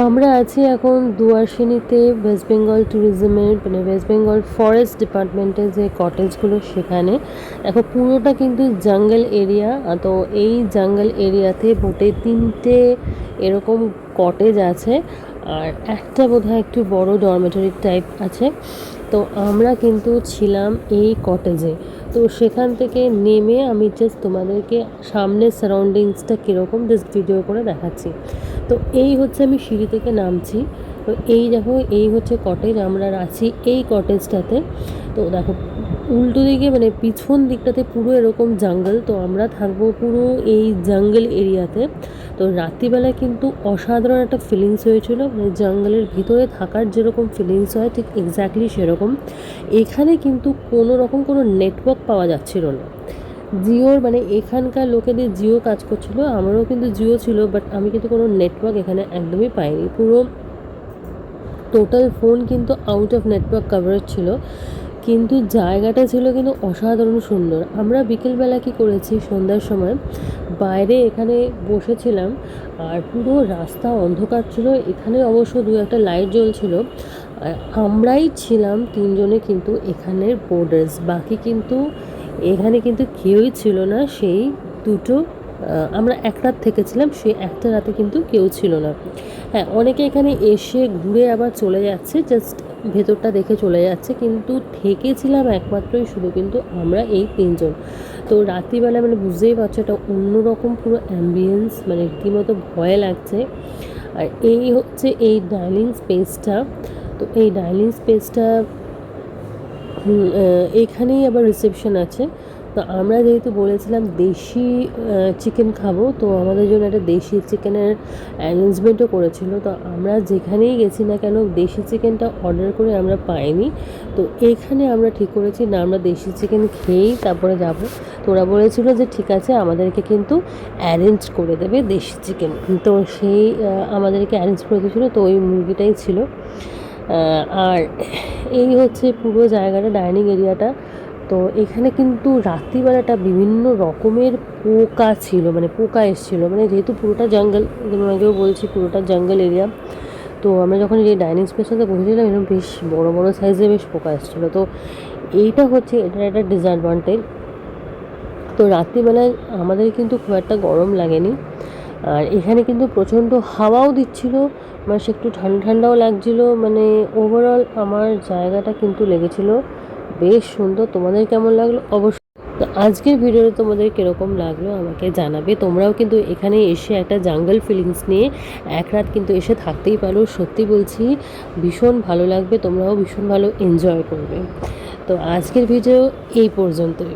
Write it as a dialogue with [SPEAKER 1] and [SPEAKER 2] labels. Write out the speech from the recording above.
[SPEAKER 1] আমরা আছি এখন দুয়ারসিনিতে, ওয়েস্ট বেঙ্গল ট্যুরিজমের মানে ওয়েস্ট বেঙ্গল ফরেস্ট ডিপার্টমেন্টের যে কটেজগুলো সেখানে। দেখো পুরোটা কিন্তু জঙ্গল এরিয়া। তো এই জঙ্গল এরিয়াতে মোটে 3টে এরকম কটেজ আছে, আর একটা বোধহয় একটু বড় ডরমেটরি টাইপ আছে। তো আমরা কিন্তু ছিলাম এই কটেজে। তো সেখান থেকে নেমে আমি জাস্ট তোমাদেরকে সামনের সারাউন্ডিংসটা কীরকম জাস্ট ভিডিও করে দেখাচ্ছি। তো এই হচ্ছে আমি সিঁড়ি থেকে নামছি। তো এই দেখো, এই হচ্ছে কটেজ, আমরা আছি এই কটেজটাতে। তো দেখো উল্টো দিকে মানে পিছন দিকটাতে পুরো এরকম জঙ্গল। তো আমরা থাকবো পুরো এই জঙ্গল এরিয়াতে। তো রাত্রিবেলায় কিন্তু অসাধারণ একটা ফিলিংস হয়েছিল, মানে জঙ্গলের ভিতরে থাকার যেরকম ফিলিংস হয় ঠিক এক্স্যাক্টলি সেরকম। এখানে কিন্তু কোনো রকম কোনো নেটওয়ার্ক পাওয়া যাচ্ছিল না জিওর, মানে এখানকার লোকেদের জিও কাজ করছিলো, আমারও কিন্তু জিও ছিল, বাট আমি কিন্তু কোনো নেটওয়ার্ক এখানে একদমই পাইনি। পুরো টোটাল ফোন কিন্তু আউট অফ নেটওয়ার্ক কভারেজ ছিল, কিন্তু জায়গাটা ছিল কিন্তু অসাধারণ সুন্দর। আমরা বিকেলবেলা কি করেছি, সন্ধ্যার সময় বাইরে এখানে বসেছিলাম, আর পুরো রাস্তা অন্ধকার ছিল। এখানে অবশ্য দু একটা লাইট জ্বলছিল, আর আমরাই ছিলাম 3জনে কিন্তু এখানের বোর্ডার্স, বাকি কিন্তু এখানে কিন্তু কেউই ছিল না। সেই দুটো আমরা এক রাত থেকেছিলাম, সেই একটা রাতে কিন্তু কেউ ছিল না। হ্যাঁ, অনেকে এখানে এসে ঘুরে আবার চলে যাচ্ছে, জাস্ট ভেতরটা দেখে চলে যাচ্ছে, কিন্তু থেকেছিলাম একমাত্রই শুধু কিন্তু আমরা এই 3জন। তো রাত্রিবেলা মানে বুঝতেই পারছো এটা অন্যরকম পুরো অ্যাম্বিয়েন্স, মানে রীতিমতো ভয় লাগছে। আর এই হচ্ছে এই ডাইনিং স্পেসটা। তো এই ডাইনিং স্পেসটা এইখানেই আবার রিসেপশন আছে। তো আমরা যেহেতু বলেছিলাম দেশি চিকেন খাবো, তো আমাদের জন্য একটা দেশি চিকেনের অ্যারেঞ্জমেন্টও করেছিল। তো আমরা যেখানেই গেছি না কেন দেশি চিকেনটা অর্ডার করে আমরা পাইনি। তো এখানে আমরা ঠিক করেছি না, আমরা দেশি চিকেন খেয়েই তারপরে যাব। তো ওরা বলেছিল যে ঠিক আছে, আমাদেরকে কিন্তু অ্যারেঞ্জ করে দেবে দেশি চিকেন। তো সেই আমাদেরকে অ্যারেঞ্জ করে দিয়েছিলো, তো ওই মুরগিটাই ছিল। আর এই হচ্ছে পুরো জায়গাটা, ডাইনিং এরিয়াটা। তো এখানে কিন্তু রাত্রিবেলাটা বিভিন্ন রকমের পোকা ছিল, মানে পোকা এসেছিলো, মানে যেহেতু পুরোটা জঙ্গল, যেমন আগেও বলছি পুরোটা জঙ্গল এরিয়া। তো আমরা যখন এই ডাইনিং স্পেসটাতে বসেছিলাম এরকম বেশ বড় বড় সাইজের বেশ পোকা এসেছিলো। তো এইটা হচ্ছে এটার একটা ডিসঅ্যাডভান্টেজ। তো রাত্রিবেলায় আমাদের কিন্তু খুব একটা গরম লাগেনি, আর এখানে কিন্তু প্রচণ্ড হাওয়াও দিচ্ছিল, মানে একটু ঠান্ডা ঠান্ডাও লাগছিলো। মানে ওভারঅল আমার জায়গাটা কিন্তু লেগেছিলো বেশ সুন্দর। তোমাদের কেমন লাগলো অবশ্যই। তো আজকের ভিডিওটা তোমাদের কীরকম লাগলো আমাকে জানাবে। তোমরাও কিন্তু এখানে এসে একটা জঙ্গল ফিলিংস নিয়ে এক রাত কিন্তু এসে থাকতেই পারো। সত্যি বলছি ভীষণ ভালো লাগবে, তোমরাও ভীষণ ভালো এনজয় করবে। তো আজকের ভিডিও এই পর্যন্তই।